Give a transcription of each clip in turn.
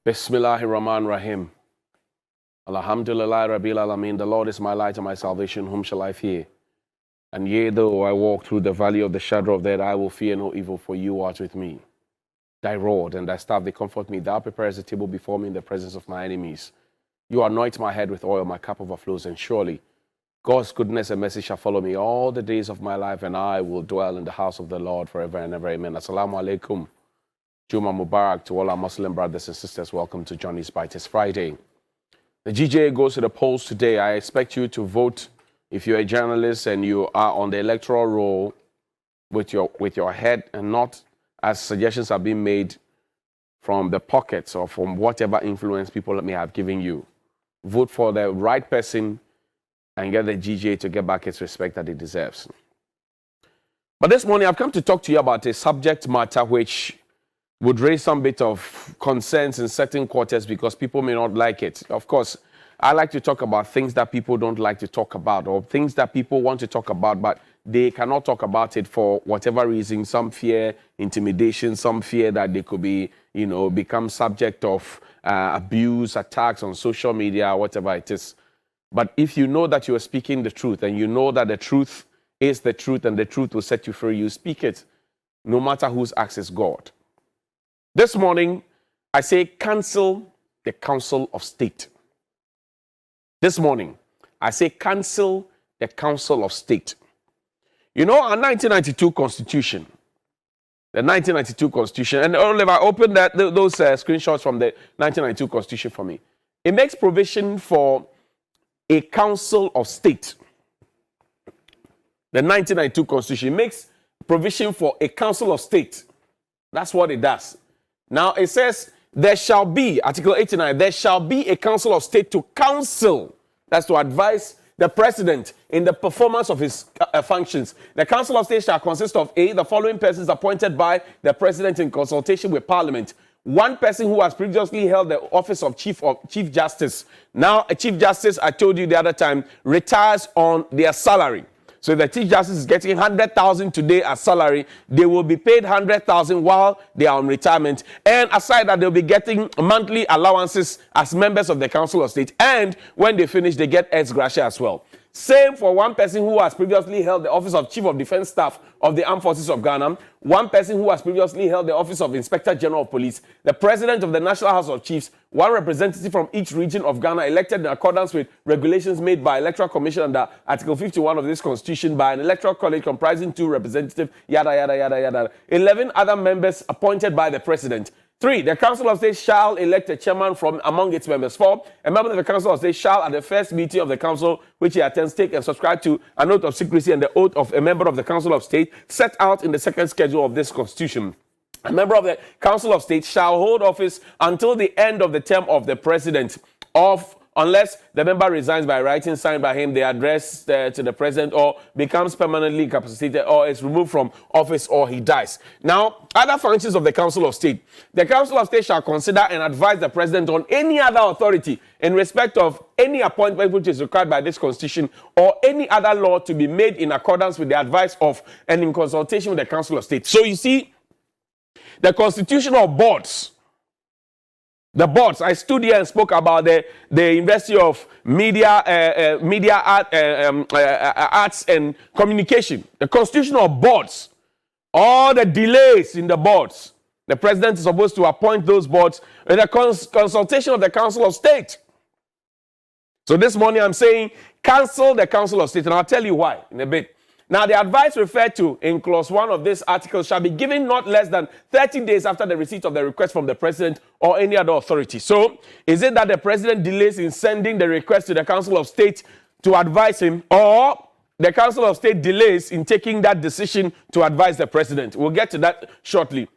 Bismillahir Rahman Rahim. Alhamdulillah Rabbil Alameen. The Lord is my light and my salvation. Whom shall I fear? And yea, though I walk through the valley of the shadow of death, I will fear no evil, for you art with me. Thy rod and thy staff, they comfort me. Thou preparest a table before me in the presence of my enemies. You anoint my head with oil, my cup overflows, and surely God's goodness and mercy shall follow me all the days of my life, and I will dwell in the house of the Lord forever and ever. Amen. Assalamu alaikum. Juma Mubarak to all our Muslim brothers and sisters. Welcome to Johnny's Bite. It's Friday. The GJA goes to the polls today. I expect you to vote if you're a journalist and you are on the electoral roll with your head, and not as suggestions are being made from the pockets or from whatever influence people may have given you. Vote for the right person and get the GJA to get back its respect that it deserves. But this morning I've come to talk to you about a subject matter which would raise some bit of concerns in certain quarters because people may not like it. Of course, I like to talk about things that people don't like to talk about, or things that people want to talk about, but they cannot talk about it for whatever reason. Some fear intimidation, some fear that they could be, become subject of abuse, attacks on social media, whatever it is. But if you know that you are speaking the truth, and you know that the truth is the truth, and the truth will set you free, you speak it, no matter whose acts is God. This morning, I say cancel the Council of State. This morning, I say cancel the Council of State. You know, our 1992 Constitution, the 1992 Constitution, and Oliver, open those screenshots from the 1992 Constitution for me. It makes provision for a Council of State. The 1992 Constitution makes provision for a Council of State. That's what it does. Now, it says, there shall be, Article 89, there shall be a Council of State to counsel, that's to advise the President in the performance of his functions. The Council of State shall consist of A, the following persons appointed by the President in consultation with Parliament. One person who has previously held the office of Chief Justice. Now, a Chief Justice, I told you the other time, retires on their salary. So the Chief Justice is getting 100,000 today as salary. They will be paid 100,000 while they are on retirement. And aside that, they'll be getting monthly allowances as members of the Council of State. And when they finish, they get ex gratia as well. Same for one person who has previously held the office of Chief of Defense Staff of the Armed Forces of Ghana, one person who has previously held the office of Inspector General of Police, the President of the National House of Chiefs, one representative from each region of Ghana elected in accordance with regulations made by Electoral Commission under Article 51 of this Constitution by an Electoral College comprising 2 representatives, yada, yada, yada, yada. 11 other members appointed by the President. 3, the Council of State shall elect a chairman from among its members. 4, a member of the Council of State shall, at the first meeting of the Council which he attends, take and subscribe to an oath of secrecy and the oath of a member of the Council of State set out in the second schedule of this Constitution. A member of the Council of State shall hold office until the end of the term of the President unless the member resigns by writing signed by him, the address to the President, or becomes permanently incapacitated, or is removed from office, or he dies. Now, other functions of the Council of State. The Council of State shall consider and advise the President on any other authority in respect of any appointment which is required by this Constitution, or any other law to be made in accordance with the advice of and in consultation with the Council of State. So you see, the constitutional boards, the boards, I stood here and spoke about the University of Arts and Communication. The constitutional boards, all the delays in the boards, the President is supposed to appoint those boards in the consultation of the Council of State. So this morning I'm saying cancel the Council of State, and I'll tell you why in a bit. Now, the advice referred to in clause 1 of this article shall be given not less than 30 days after the receipt of the request from the President or any other authority. So, is it that the President delays in sending the request to the Council of State to advise him, or the Council of State delays in taking that decision to advise the President? We'll get to that shortly.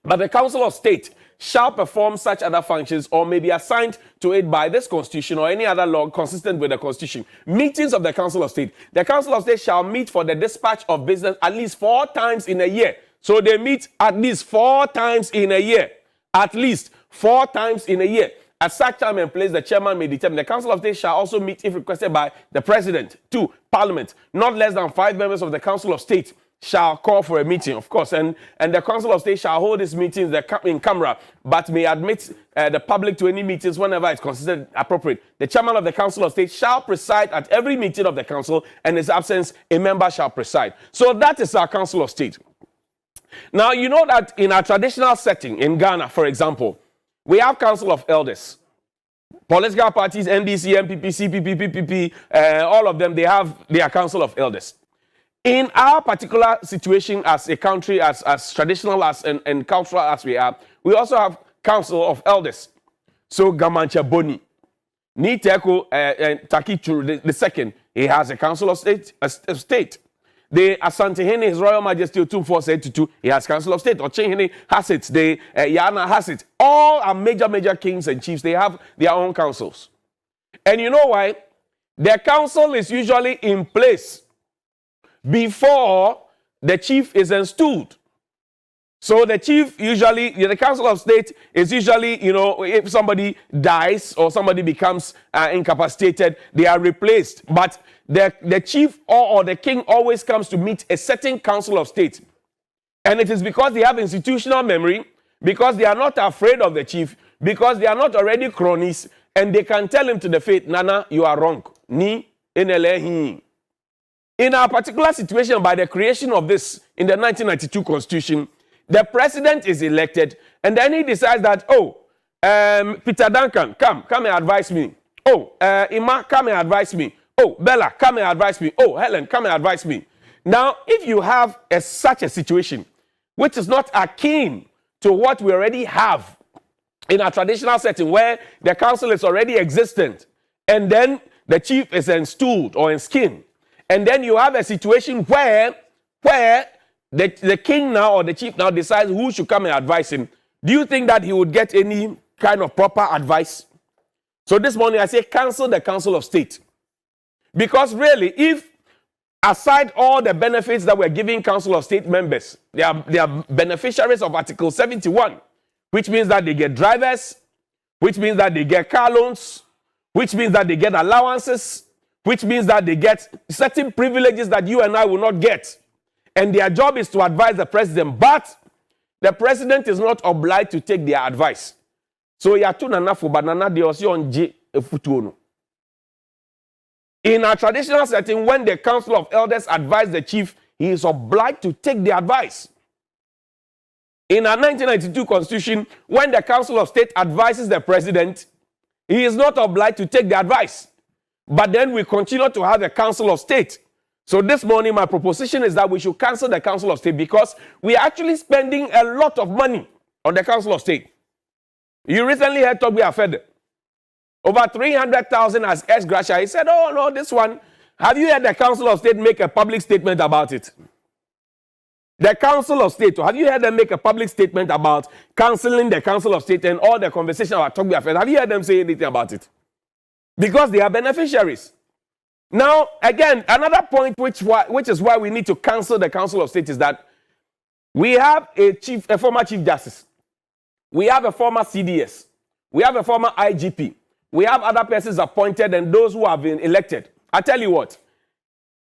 But the Council of State shall perform such other functions or may be assigned to it by this Constitution or any other law consistent with the Constitution. Meetings of the Council of State. The Council of State shall meet for the dispatch of business at least 4 times in a year. So they meet at least 4 times in a year. At least 4 times in a year. At such time and place, the chairman may determine. The Council of State shall also meet if requested by the President. 2, Parliament. Not less than 5 members of the Council of State shall call for a meeting, of course, and the Council of State shall hold its meetings in camera, but may admit the public to any meetings whenever it's considered appropriate. The chairman of the Council of State shall preside at every meeting of the council, and in his absence, a member shall preside. So that is our Council of State. Now, you know that in our traditional setting in Ghana, for example, we have Council of Elders. Political parties, NDC, MPP, CPP, PPP, all of them, they have their Council of Elders. In our particular situation as a country, as traditional as and cultural as we are, we also have Council of Elders. So Gamancha Boni, Niteko Takichu the second, he has a Council of State. The Asante His Royal Majesty Otumfuo, he has Council of State. Ochenhene has it. The Yana has it. All are major kings and chiefs. They have their own councils. And you know why? Their council is usually in place before the chief is installed. So the chief usually, the Council of State is usually, you know, if somebody dies or somebody becomes incapacitated, they are replaced. But the chief or the king always comes to meet a certain Council of State. And it is because they have institutional memory, because they are not afraid of the chief, because they are not already cronies, and they can tell him to the faith, Nana, you are wrong. Ni enelehi. In our particular situation, by the creation of this in the 1992 Constitution, the president is elected, and then he decides that, Peter Duncan, come and advise me. Ima, come and advise me. Bella, come and advise me. Helen, come and advise me. Now, if you have such a situation, which is not akin to what we already have in our traditional setting, where the council is already existent, and then the chief is installed or enskin, and then you have a situation where the king now or the chief now decides who should come and advise him. Do you think that he would get any kind of proper advice? So this morning I say cancel the Council of State. Because really, if aside all the benefits that we're giving Council of State members, they are beneficiaries of Article 71, which means that they get drivers, which means that they get car loans, which means that they get allowances, which means that they get certain privileges that you and I will not get. And their job is to advise the president, but the president is not obliged to take their advice. So in our traditional setting, when the Council of Elders advise the chief, he is obliged to take the advice. In our 1992 Constitution, when the Council of State advises the president, he is not obliged to take the advice. But then we continue to have a Council of State. So this morning, my proposition is that we should cancel the Council of State because we are actually spending a lot of money on the Council of State. You recently heard Togbe Afede. Over 300,000 as ex gratia. He said, oh no, this one. Have you heard the Council of State make a public statement about it? The Council of State, have you heard them make a public statement about cancelling the Council of State and all the conversation about Togbe Afede? Have you heard them say anything about it? Because they are beneficiaries. Now, again, another point which is why we need to cancel the Council of State is that we have a former Chief Justice. We have a former CDS. We have a former IGP. We have other persons appointed and those who have been elected. I tell you what,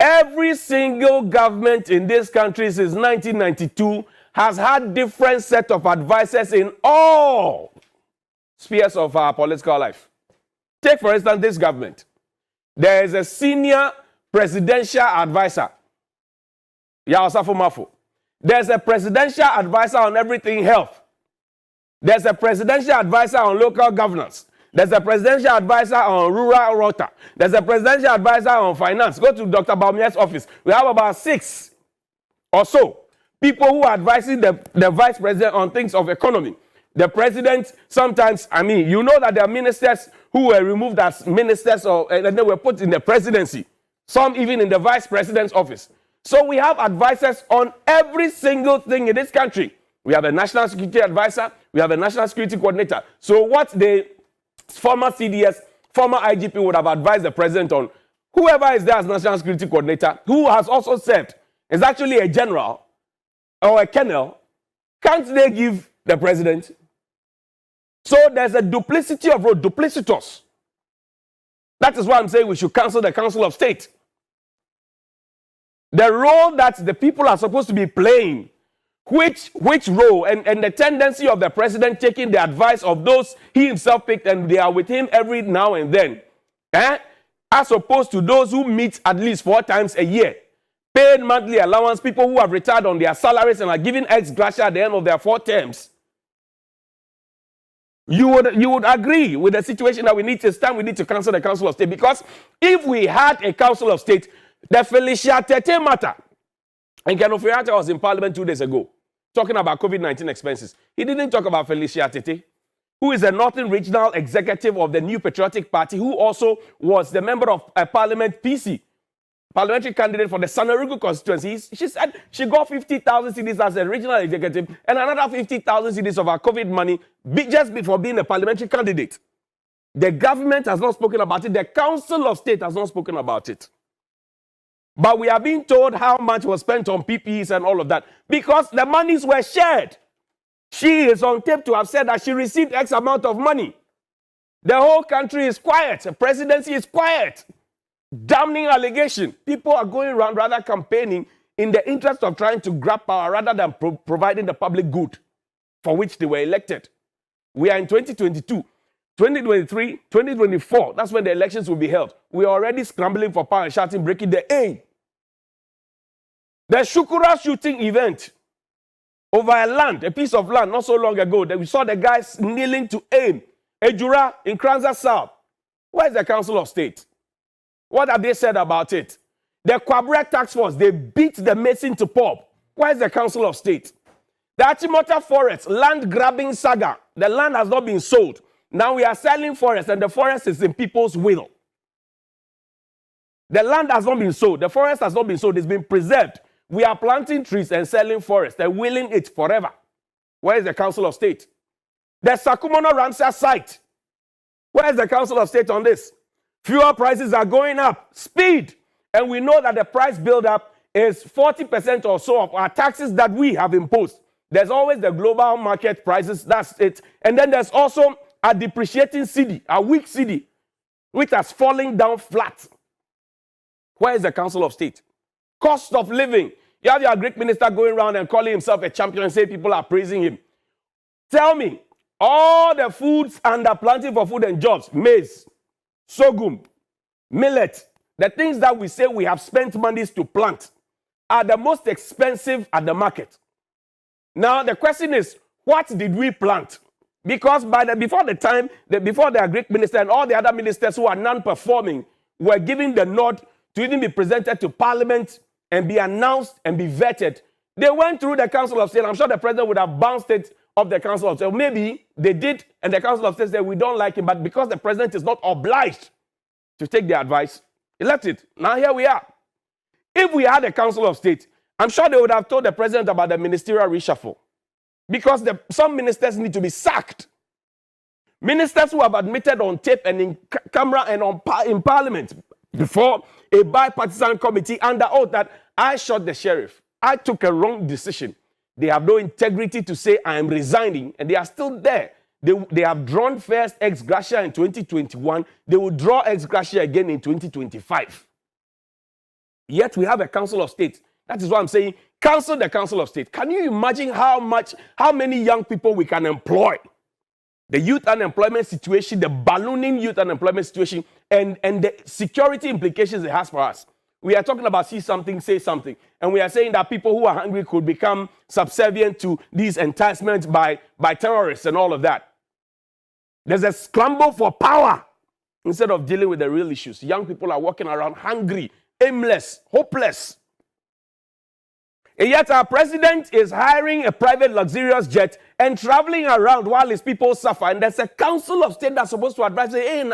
every single government in this country since 1992 has had different set of advisors in all spheres of our political life. Take, for instance, this government. There is a senior presidential advisor. Yaosafo Mafo. There's a presidential advisor on everything health. There's a presidential advisor on local governance. There's a presidential advisor on rural rota. There's a presidential advisor on finance. Go to Dr. Baumia's office. We have about 6 or so people who are advising the vice president on things of economy. The president, sometimes, you know that there are ministers who were removed as ministers and they were put in the presidency. Some even in the vice president's office. So we have advisors on every single thing in this country. We have a national security advisor. We have a national security coordinator. So what the former CDS, former IGP would have advised the president on, whoever is there as national security coordinator, who has also served, is actually a general or a colonel, can't they give the president? So there's a duplicity of road, duplicitous. That is why I'm saying we should cancel the Council of State. The role that the people are supposed to be playing, which role, and the tendency of the president taking the advice of those he himself picked and they are with him every now and then, as opposed to those who meet at least 4 times a year, paid monthly allowance, people who have retired on their salaries and are given ex gratia at the end of their 4 terms. You would agree with the situation that we need to cancel the Council of State, because if we had a Council of State, the Felicia Tete matter, and Ken Ofori-Atta was in Parliament 2 days ago talking about COVID-19 expenses. He didn't talk about Felicia Tete, who is the Northern Regional Executive of the New Patriotic Party, who also was the member of Parliament PC, parliamentary candidate for the Sanarugu constituency. She said she got 50,000 cedis as a regional executive and another 50,000 cedis of her COVID money just before being a parliamentary candidate. The government has not spoken about it. The Council of State has not spoken about it. But we are being told how much was spent on PPEs and all of that because the monies were shared. She is on tape to have said that she received X amount of money. The whole country is quiet. The presidency is quiet. Damning allegation. People are going around rather campaigning in the interest of trying to grab power rather than providing the public good for which they were elected. We are in 2022. 2023, 2024, that's when the elections will be held. We are already scrambling for power and shouting, breaking the aim. The Shukura shooting event over a land, a piece of land, not so long ago, that we saw the guys kneeling to aim. Ejura in Kranza South. Where is the Council of State? What have they said about it? The Kwabre Task Force, they beat the Mason to pulp. Where is the Council of State? The Achimota Forest, land grabbing saga. The land has not been sold. Now we are selling forest, and the forest is in people's will. The land has not been sold. The forest has not been sold. It's been preserved. We are planting trees and selling forest and willing it forever. Where is the Council of State? The Sakumono Ramsar site. Where is the Council of State on this? Fuel prices are going up. Speed. And we know that the price build-up is 40% or so of our taxes that we have imposed. There's always the global market prices. That's it. And then there's also a depreciating cedi, a weak cedi, which has fallen down flat. Where is the Council of State? Cost of living. You have your Greek minister going around and calling himself a champion and saying people are praising him. Tell me, all the foods under planting for food and jobs, maize, sorghum, millet, the things that we say we have spent monies to plant are the most expensive at the market. Now, the question is, what did we plant? Because before the Greek minister and all the other ministers who are non-performing were given the nod to even be presented to Parliament and be announced and be vetted, they went through the Council of State. I'm sure the president would have bounced it off the Council of State. Maybe they did, and the Council of State said, we don't like him, but because the president is not obliged to take the advice, he left it. Now here we are. If we had a Council of State, I'm sure they would have told the president about the ministerial reshuffle. Because some ministers need to be sacked. Ministers who have admitted on tape and in camera and in Parliament before a bipartisan committee under oath that I shot the sheriff. I took a wrong decision. They have no integrity to say I am resigning, and they are still there. They have drawn first ex gratia in 2021. They will draw ex gratia again in 2025. Yet we have a Council of State. That is why I'm saying, cancel the Council of State. Can you imagine how many young people we can employ? The youth unemployment situation, the ballooning youth unemployment situation, and the security implications it has for us. We are talking about see something, say something. And we are saying that people who are hungry could become subservient to these enticements by terrorists and all of that. There's a scramble for power instead of dealing with the real issues. Young people are walking around hungry, aimless, hopeless. And yet our president is hiring a private luxurious jet and traveling around while his people suffer. And there's a Council of State that's supposed to advise, hey,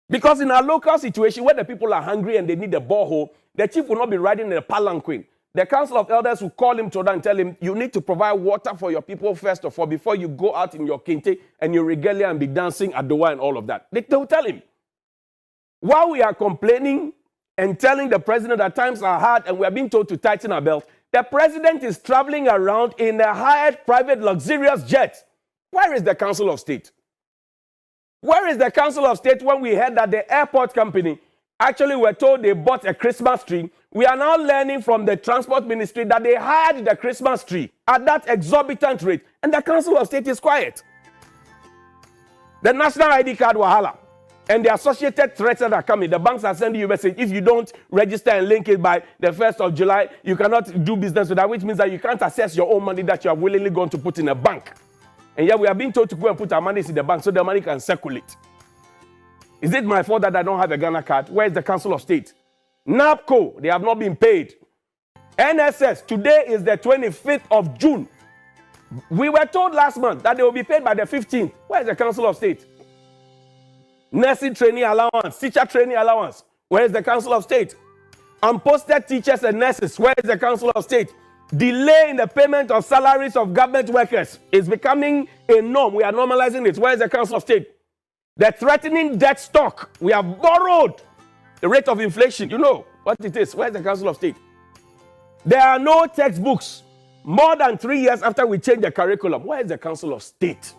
because in our local situation where the people are hungry and they need a borehole, the chief will not be riding in a palanquin. The Council of Elders will call him to and tell him, you need to provide water for your people first of all before you go out in your kente and your regalia and be dancing at the and all of that. They will tell him. While we are complaining and telling the president that times are hard and we are being told to tighten our belt, the president is traveling around in a hired private luxurious jet. Where is the Council of State? Where is the Council of State when we heard that the airport company Actually, we're told they bought a Christmas tree. We are now learning from the transport ministry that they hired the Christmas tree at that exorbitant rate, and the Council of State is quiet. The national ID card wahala and the associated threats that are coming. The banks are sending you a message. If you don't register and link it by the 1st of July, you cannot do business with that, which means that you can't access your own money that you are willingly going to put in a bank. And yet we are being told to go and put our money in the bank so the money can circulate. Is it my fault that I don't have a Ghana card? Where is the Council of State? NAPCO, they have not been paid. NSS, today is the 25th of June. We were told last month that they will be paid by the 15th. Where is the Council of State? Nursing training allowance, teacher training allowance. Where is the Council of State? Unposted teachers and nurses. Where is the Council of State? Delay in the payment of salaries of government workers is becoming a norm. We are normalizing it. Where is the Council of State? The threatening debt stock. We have borrowed the rate of inflation. You know what it is. Where is the Council of State? There are no textbooks more than 3 years after we changed the curriculum. Where is the Council of State?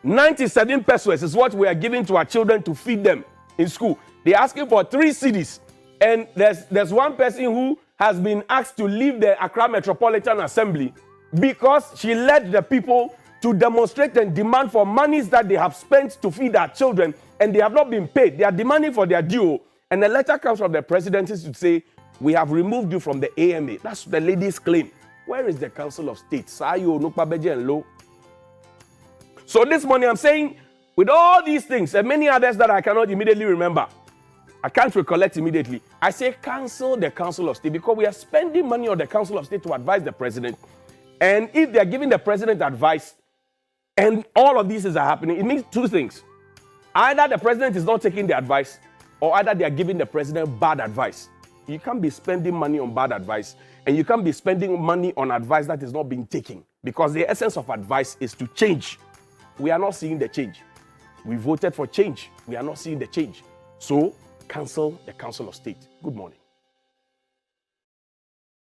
97 pesos is what we are giving to our children to feed them in school. They're asking for 3 cedis. And there's one person who has been asked to leave the Accra Metropolitan Assembly because she led the people to demonstrate and demand for monies that they have spent to feed our children, and they have not been paid. They are demanding for their due. And a letter comes from the presidency to say, we have removed you from the AMA. That's the lady's claim. Where is the Council of State? Sayo, Nukpabeje, and Lo. So this morning I'm saying, with all these things and many others that I cannot immediately remember, I can't recollect immediately, I say cancel the Council of State, because we are spending money on the Council of State to advise the president. And if they are giving the president advice, and all of these are happening, it means 2 things. Either the president is not taking the advice, or either they are giving the president bad advice. You can't be spending money on bad advice, and you can't be spending money on advice that is not being taken, because the essence of advice is to change. We are not seeing the change. We voted for change. We are not seeing the change. So, cancel the Council of State. Good morning.